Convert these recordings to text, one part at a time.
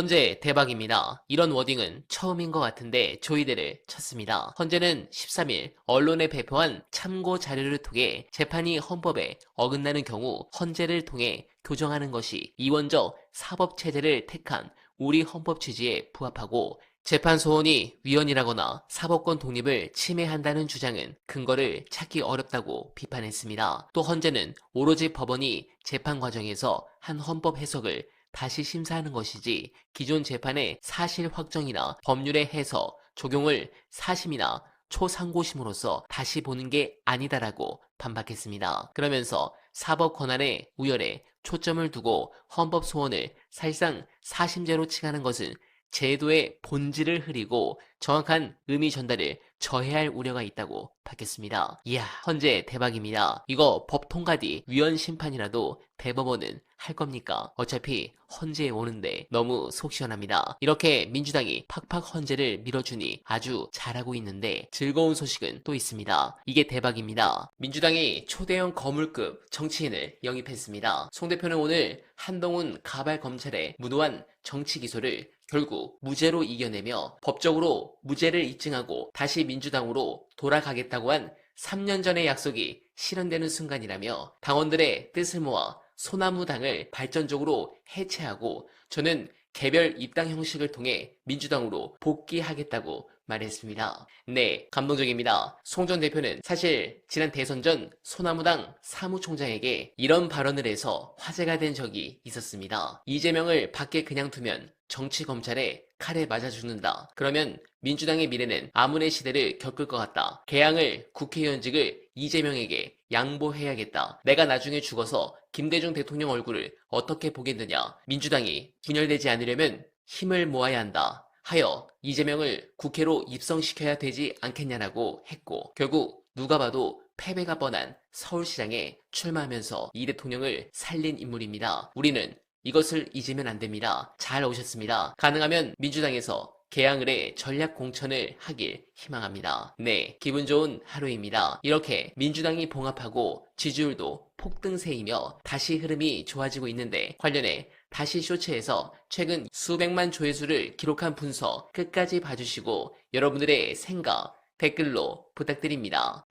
헌재 대박입니다. 이런 워딩은 처음인 것 같은데 조이대를 쳤습니다. 헌재는 13일 언론에 배포한 참고 자료를 통해 재판이 헌법에 어긋나는 경우 헌재를 통해 교정하는 것이 이원적 사법체제를 택한 우리 헌법 취지에 부합하고 재판 소원이 위헌이라거나 사법권 독립을 침해한다는 주장은 근거를 찾기 어렵다고 비판했습니다. 또 헌재는 오로지 법원이 재판 과정에서 한 헌법 해석을 다시 심사하는 것이지 기존 재판의 사실 확정이나 법률의 해석, 적용을 사심이나 초상고심으로서 다시 보는 게 아니다라고 반박했습니다. 그러면서 사법 권한의 우열에 초점을 두고 헌법 소원을 사실상 사심제로 칭하는 것은 제도의 본질을 흐리고 정확한 의미 전달을 저해할 우려가 있다고 밝혔습니다. 이야, 헌재 대박입니다. 이거 법 통과 뒤 위헌 심판이라도 대법원은 할 겁니까? 어차피 헌재에 오는데 너무 속 시원합니다. 이렇게 민주당이 팍팍 헌재를 밀어주니 아주 잘하고 있는데 즐거운 소식은 또 있습니다. 이게 대박입니다. 민주당이 초대형 거물급 정치인을 영입했습니다. 송 대표는 오늘 한동훈 가발 검찰의 무도한 정치 기소를 결국 무죄로 이겨내며 법적으로 무죄를 입증하고 다시 민주당으로 돌아가겠다고 한 3년 전의 약속이 실현되는 순간이라며 당원들의 뜻을 모아 소나무당을 발전적으로 해체하고 저는 개별 입당 형식을 통해 민주당으로 복귀하겠다고 말했습니다. 네, 감동적입니다. 송 전 대표는 사실 지난 대선 전 소나무당 사무총장에게 이런 발언을 해서 화제가 된 적이 있었습니다. 이재명을 밖에 그냥 두면 정치검찰에 칼에 맞아 죽는다. 그러면 민주당의 미래는 아문의 시대를 겪을 것 같다. 개항을 국회의원직을 이재명에게 양보해야겠다. 내가 나중에 죽어서 김대중 대통령 얼굴을 어떻게 보겠느냐. 민주당이 분열되지 않으려면 힘을 모아야 한다. 하여 이재명을 국회로 입성시켜야 되지 않겠냐라고 했고 결국 누가 봐도 패배가 뻔한 서울시장에 출마하면서 이 대통령을 살린 인물입니다. 우리는 이것을 잊으면 안 됩니다. 잘 오셨습니다. 가능하면 민주당에서 개항을 해 전략 공천을 하길 희망합니다. 네, 기분 좋은 하루입니다. 이렇게 민주당이 봉합하고 지지율도 폭등세이며 다시 흐름이 좋아지고 있는데 관련해 다시 쇼츠에서 최근 수백만 조회수를 기록한 분석 끝까지 봐주시고 여러분들의 생각 댓글로 부탁드립니다.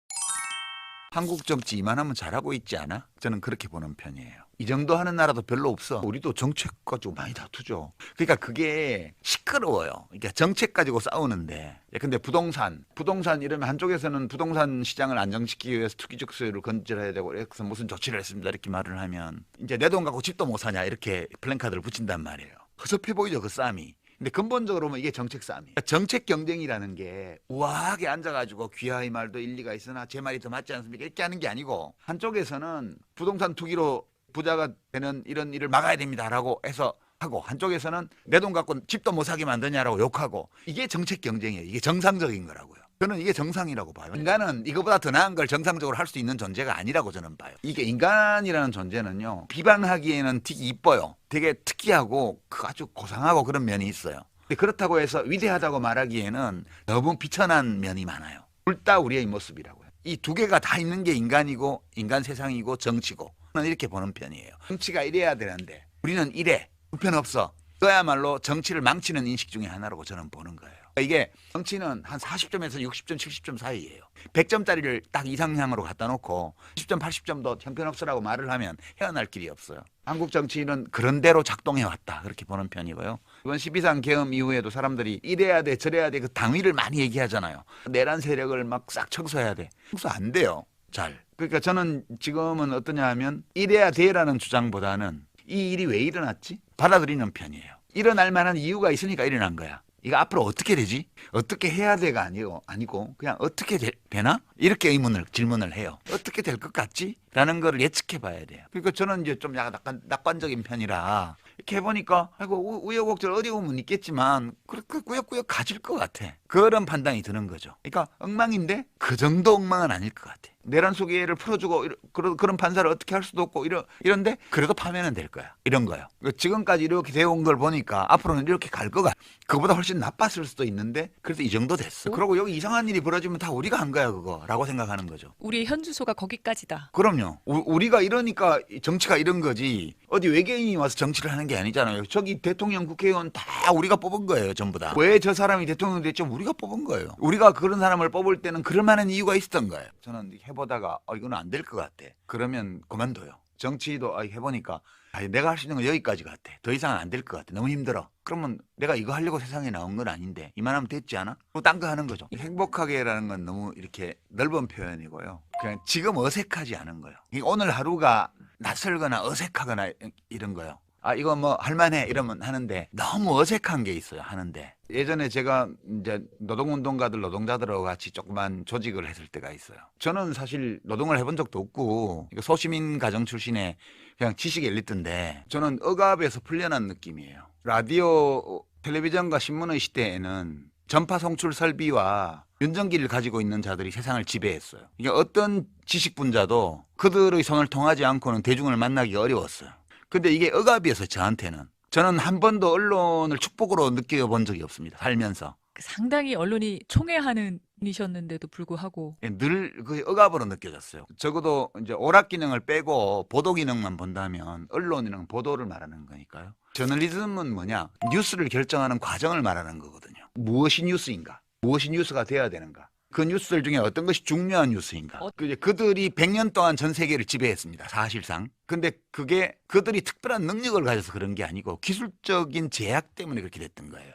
한국 정치 이만하면 잘하고 있지 않아? 저는 그렇게 보는 편이에요. 이 정도 하는 나라도 별로 없어. 우리도 정책 가지고 많이 다투죠. 그러니까 그게 시끄러워요. 그러니까 정책 가지고 싸우는데. 근데 부동산 이러면 한쪽에서는 부동산 시장을 안정시키기 위해서 투기적 수요를 건설해야 되고 그래서 무슨 조치를 했습니다 이렇게 말을 하면 이제 내 돈 갖고 집도 못 사냐 이렇게 플랜카드를 붙인단 말이에요. 허접해 보이죠 그 싸움이. 근데 근본적으로 보면 이게 정책 싸움이에요. 정책 경쟁이라는 게 우아하게 앉아가지고 귀하의 말도 일리가 있으나 제 말이 더 맞지 않습니까? 이렇게 하는 게 아니고 한쪽에서는 부동산 투기로 부자가 되는 이런 일을 막아야 됩니다라고 해서 하고 한쪽에서는 내 돈 갖고 집도 못 사게 만드냐라고 욕하고 이게 정책 경쟁이에요. 이게 정상적인 거라고요. 저는 이게 정상이라고 봐요. 인간은 이거보다 더 나은 걸 정상적으로 할 수 있는 존재가 아니라고 저는 봐요. 이게 인간이라는 존재는요. 비방하기에는 되게 이뻐요. 되게 특이하고 아주 고상하고 그런 면이 있어요. 근데 그렇다고 해서 위대하다고 말하기에는 너무 비천한 면이 많아요. 둘 다 우리의 모습이라고요. 이 두 개가 다 있는 게 인간이고 인간 세상이고 정치고 저는 이렇게 보는 편이에요. 정치가 이래야 되는데 우리는 이래. 불편없어. 그야말로 정치를 망치는 인식 중에 하나라고 저는 보는 거예요. 이게 정치는 한 40점에서 60점, 70점 사이예요. 100점짜리를 딱 이상향으로 갖다 놓고 70점, 80점도 형편없으라고 말을 하면 헤어날 길이 없어요. 한국 정치는 그런 대로 작동해 왔다. 그렇게 보는 편이고요. 이번 12.3 계엄 이후에도 사람들이 이래야 돼, 저래야 돼 그 당위를 많이 얘기하잖아요. 내란 세력을 막 싹 청소해야 돼. 청소 안 돼요. 잘. 그러니까 저는 지금은 어떠냐 하면 이래야 돼라는 주장보다는 이 일이 왜 일어났지? 받아들이는 편이에요. 일어날 만한 이유가 있으니까 일어난 거야. 이거 앞으로 어떻게 되지? 어떻게 해야 돼가 아니고 그냥 어떻게 되나? 이렇게 질문을 해요. 어떻게 될 것 같지? 라는 걸 예측해 봐야 돼요. 그러니까 저는 이제 좀 약간 낙관적인 편이라 이렇게 해보니까 아이고 우여곡절 어디 보면 있겠지만 그렇게 꾸역꾸역 가질 것 같아. 그런 판단이 드는 거죠. 그러니까 엉망인데 그 정도 엉망은 아닐 것 같아. 내란 소개를 풀어주고 그런 판사를 어떻게 할 수도 없고 이런데 그래도 파면은 될 거야. 이런 거요. 지금까지 이렇게 되어 온 걸 보니까 앞으로는 이렇게 갈 거가. 그거보다 훨씬 나빴을 수도 있는데 그래도 이 정도 됐어. 그리고 여기 이상한 일이 벌어지면 다 우리가 한 거야 그거라고 생각하는 거죠. 우리 현주소가 거기까지다. 그럼요. 우리가 이러니까 정치가 이런 거지. 어디 외계인이 와서 정치를 하는 게 아니잖아요. 저기 대통령, 국회의원 다 우리가 뽑은 거예요, 전부 다. 왜 저 사람이 대통령 됐죠? 우리가 뽑은 거예요. 우리가 그런 사람을 뽑을 때는 그럴 만한 이유가 있었던 거예요. 저는 해보다가 이거는 안 될 것 같아. 그러면 그만둬요. 정치도 해보니까 내가 할 수 있는 건 여기까지 같아. 더 이상은 안 될 것 같아. 너무 힘들어. 그러면 내가 이거 하려고 세상에 나온 건 아닌데 이만하면 됐지 않아? 또 딴 거 하는 거죠. 행복하게라는 건 너무 이렇게 넓은 표현이고요. 그냥 지금 어색하지 않은 거예요. 오늘 하루가 낯설거나 어색하거나 이런 거요. 이거 뭐 할만해 이러면 하는데 너무 어색한 게 있어요. 하는데 예전에 제가 이제 노동운동가들 노동자들하고 같이 조그만 조직을 했을 때가 있어요. 저는 사실 노동을 해본 적도 없고 소시민 가정 출신의 그냥 지식 엘리트인데 저는 억압에서 풀려난 느낌이에요. 라디오, 텔레비전과 신문의 시대에는 전파 송출 설비와 윤정기를 가지고 있는 자들이 세상을 지배했어요. 이게 어떤 지식분자도 그들의 손을 통하지 않고는 대중을 만나기 어려웠어요. 근데 이게 억압이어서 저는 한 번도 언론을 축복으로 느껴본 적이 없습니다. 살면서. 상당히 언론이 총애하는 분이셨는데도 불구하고 늘 그 억압으로 느껴졌어요. 적어도 이제 오락 기능을 빼고 보도 기능만 본다면 언론이랑 보도를 말하는 거니까요. 저널리즘은 뭐냐? 뉴스를 결정하는 과정을 말하는 거거든요. 무엇이 뉴스인가? 무엇이 뉴스가 돼야 되는가? 그 뉴스들 중에 어떤 것이 중요한 뉴스인가? 그들이 100년 동안 전 세계를 지배했습니다. 사실상. 근데 그게 그들이 특별한 능력을 가져서 그런 게 아니고 기술적인 제약 때문에 그렇게 됐던 거예요.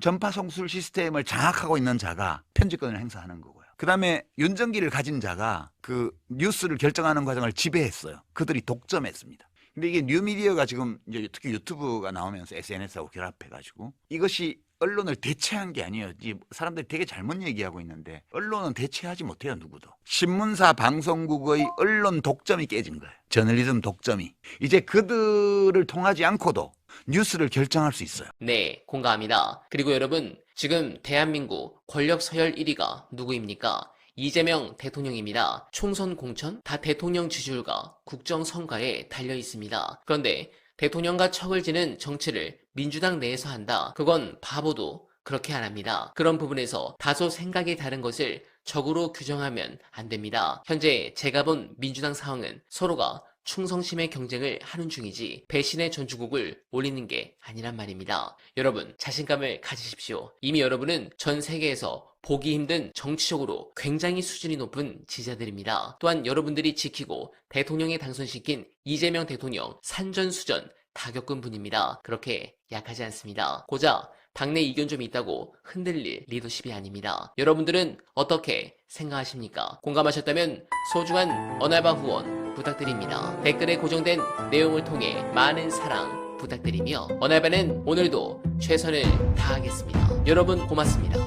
전파 송출 시스템을 장악하고 있는 자가 편집권을 행사하는 거고요. 그다음에 윤정기를 가진 자가 그 뉴스를 결정하는 과정을 지배했어요. 그들이 독점했습니다. 근데 이게 뉴미디어가 지금 이제 특히 유튜브가 나오면서 SNS하고 결합해가지고 이것이 언론을 대체한 게 아니에요. 사람들이 되게 잘못 얘기하고 있는데 언론은 대체하지 못해요. 누구도. 신문사 방송국의 언론 독점이 깨진 거예요. 저널리즘 독점이. 이제 그들을 통하지 않고도 뉴스를 결정할 수 있어요. 네, 공감합니다. 그리고 여러분, 지금 대한민국 권력 서열 1위가 누구입니까? 이재명 대통령입니다. 총선 공천 다 대통령 지지율과 국정 성과에 달려 있습니다. 그런데 대통령과 척을 지는 정치를 민주당 내에서 한다. 그건 바보도 그렇게 안 합니다. 그런 부분에서 다소 생각이 다른 것을 적으로 규정하면 안 됩니다. 현재 제가 본 민주당 상황은 서로가 충성심의 경쟁을 하는 중이지 배신의 전주곡을 올리는 게 아니란 말입니다. 여러분, 자신감을 가지십시오. 이미 여러분은 전 세계에서 보기 힘든 정치적으로 굉장히 수준이 높은 지지자들입니다. 또한 여러분들이 지키고 대통령에 당선시킨 이재명 대통령 산전수전 다 겪은 분입니다. 그렇게 약하지 않습니다. 고작 당내 이견 좀 있다고 흔들릴 리더십이 아닙니다. 여러분들은 어떻게 생각하십니까? 공감하셨다면 소중한 언알바 후원 부탁드립니다. 댓글에 고정된 내용을 통해 많은 사랑 부탁드리며 언알바는 오늘도 최선을 다하겠습니다. 여러분 고맙습니다.